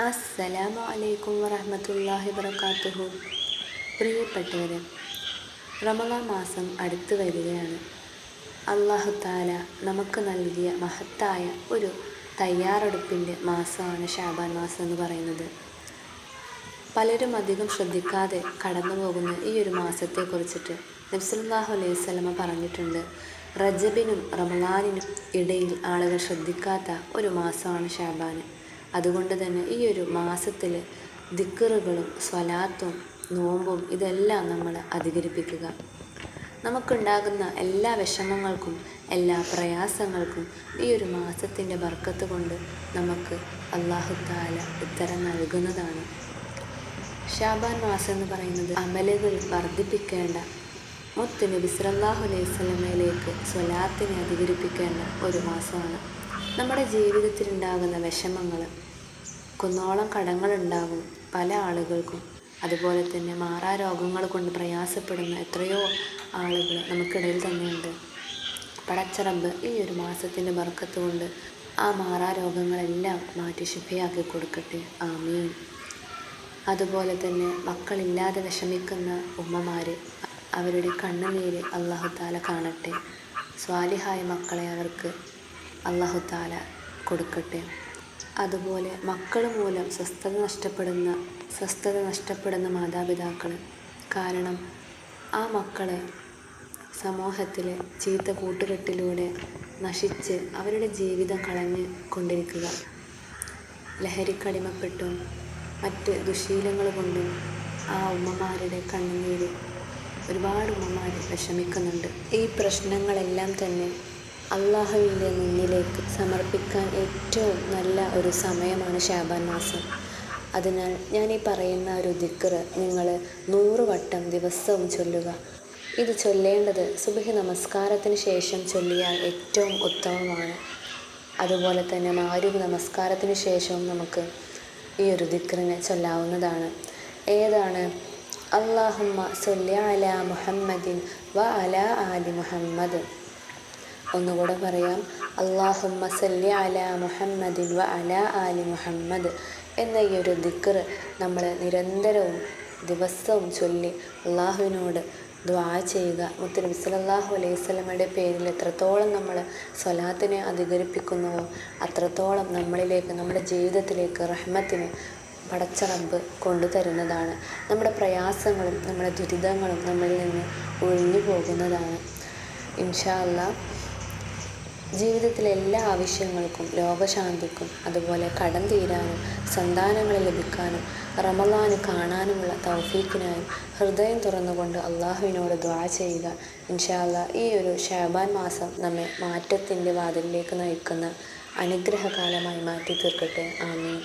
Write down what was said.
അസ്സലാമു അലൈക്കും വറഹ്മത്തുള്ളാഹി വബറകാതുഹു. പ്രിയപ്പെട്ടവരെ, റമളാൻ മാസം അടുത്തു വരികയാണ്. അല്ലാഹു തആല നമുക്ക് നൽകിയ മഹത്തായ ഒരു തയ്യാറെടുപ്പിൻ്റെ മാസമാണ് ശഅബാൻ മാസം എന്ന് പറയുന്നത്. പലരും അധികം ശ്രദ്ധിക്കാതെ കടന്നു പോകുന്ന ഈ ഒരു മാസത്തെക്കുറിച്ചിട്ട് നബി സല്ലല്ലാഹു അലൈഹി വസല്ലമ പറഞ്ഞിട്ടുണ്ട്. റജബിനും റമളാനിനും ഇടയിൽ ആളുകൾ ശ്രദ്ധിക്കാത്ത ഒരു മാസമാണ് ശഅബാൻ. അതുകൊണ്ട് തന്നെ ഈ ഒരു മാസത്തിൽ ദിക്റുകളും സ്വലാത്തും നോമ്പും ഇതെല്ലാം നമ്മൾ അധികരിപ്പിക്കുക. നമുക്കുണ്ടാകുന്ന എല്ലാ വിഷമങ്ങൾക്കും എല്ലാ പ്രയാസങ്ങൾക്കും ഈ ഒരു മാസത്തിൻ്റെ ബർക്കത്ത് കൊണ്ട് നമുക്ക് അല്ലാഹു തആല ഉത്തരം നൽകുന്നതാണ്. ശഅബാൻ മാസം എന്ന് പറയുന്നത് അമലുകൾ വർദ്ധിപ്പിക്കേണ്ട, മുത്ത് നബി സല്ലല്ലാഹു അലൈഹി വസല്ലമയിലേക്ക് സ്വലാത്തിനെ അധികരിപ്പിക്കേണ്ട ഒരു മാസമാണ്. നമ്മുടെ ജീവിതത്തിലുണ്ടാകുന്ന വിഷമങ്ങൾ, കുന്നോളം കടങ്ങളുണ്ടാകും പല ആളുകൾക്കും. അതുപോലെ തന്നെ മാറാരോഗങ്ങൾ കൊണ്ട് പ്രയാസപ്പെടുന്ന എത്രയോ ആളുകൾ നമുക്കിടയിൽ തന്നെയുണ്ട്. പടച്ച റബ്ബ് ഈ ഒരു മാസത്തിൻ്റെ ബർക്കത്ത് കൊണ്ട് ആ മാറാരോഗങ്ങളെല്ലാം മാറ്റി ശിഫയാക്കി കൊടുക്കട്ടെ, ആമീൻ. അതുപോലെ തന്നെ മക്കളില്ലാതെ വിഷമിക്കുന്ന ഉമ്മമാർ, അവരുടെ കണ്ണുനീര് അല്ലാഹു തആല കാണട്ടെ. സ്വാലിഹായ മക്കളെ അവർക്ക് അല്ലാഹു തആല കൊടുക്കട്ടെ. അതുപോലെ മക്കൾ മൂലം സ്വസ്ഥത നഷ്ടപ്പെടുന്ന മാതാപിതാക്കൾ, കാരണം ആ മക്കളെ സമൂഹത്തിലെ ചീത്ത കൂട്ടുകെട്ടിലൂടെ നശിച്ച് അവരുടെ ജീവിതം കളഞ്ഞ് കൊണ്ടിരിക്കുക. ലഹരിക്കടിമപ്പെട്ടും മറ്റ് ദുശീലങ്ങൾ കൊണ്ടും ആ ഉമ്മമാരുടെ കണ്ണുനീര് ഒരുപാട് ഉമ്മമാർ വിഷമിക്കുന്നുണ്ട്. ഈ പ്രശ്നങ്ങളെല്ലാം തന്നെ അള്ളാഹുവിൻ്റെ മുന്നിലേക്ക് സമർപ്പിക്കാൻ ഏറ്റവും നല്ല ഒരു സമയമാണ് ശഅബാൻ മാസം. അതിനാൽ ഞാൻ ഈ പറയുന്ന ഒരു ദിക്ർ നിങ്ങൾ 100 വട്ടം ദിവസവും ചൊല്ലുക. ഇത് ചൊല്ലേണ്ടത് സുബ്ഹി നമസ്കാരത്തിന് ശേഷം ചൊല്ലിയാൽ ഏറ്റവും ഉത്തമമാണ്. അതുപോലെ തന്നെ മഗ്‌രിബ് നമസ്കാരത്തിന് ശേഷവും നമുക്ക് ഈ ഒരു ദിക്റിനെ ചൊല്ലാവുന്നതാണ്. ഏതാണ്? അല്ലാഹുമ്മ സ്വല്ലി അലാ മുഹമ്മദിൻ വ അലാ ആലി മുഹമ്മദ്. ഒന്നുകൂടെ പറയാം, അല്ലാഹുമ്മ സ്വല്ലി അലാ മുഹമ്മദിൻ വ അലാ ആലി മുഹമ്മദ് എന്ന ഈ ഒരു ദിക്ർ നമ്മൾ നിരന്തരവും ദിവസവും ചൊല്ലി അള്ളാഹുവിനോട് ദുആ ചെയ്യുക. മുത്ത് നബി സല്ലല്ലാഹു അലൈഹി വസല്ലമയുടെ പേരിൽ എത്രത്തോളം നമ്മൾ സ്വലാത്തിനെ അധികരിപ്പിക്കുന്നുവോ അത്രത്തോളം നമ്മളിലേക്ക്, നമ്മുടെ ജീവിതത്തിലേക്ക് റഹ്മത്തിനെ പടച്ച റബ്ബ് കൊണ്ടുതരുന്നതാണ്. നമ്മുടെ പ്രയാസങ്ങളും നമ്മുടെ ദുരിതങ്ങളും നമ്മളിൽ നിന്ന് ഒഴിഞ്ഞു പോകുന്നതാണ്. ഇൻഷാ അല്ലാഹ് ജീവിതത്തിലെ എല്ലാ ആവശ്യങ്ങൾക്കും, രോഗശാന്തിക്കും, അതുപോലെ കടം തീരാനും സന്താനങ്ങൾ ലഭിക്കാനും റമളാൻ കാണാനുമുള്ള തൗഫീഖിനായി ഹൃദയം തുറന്നുകൊണ്ട് അള്ളാഹുവിനോട് ദുആ ചെയ്യുക. ഇൻഷാ അല്ലാഹ് ഈ ഒരു ശഅബാൻ മാസം നമ്മെ മാറ്റത്തിൻ്റെ വാതിലിലേക്ക് നയിക്കുന്ന അനുഗ്രഹകാലമായി മാറ്റി തീർക്കട്ടെ, ആമീൻ.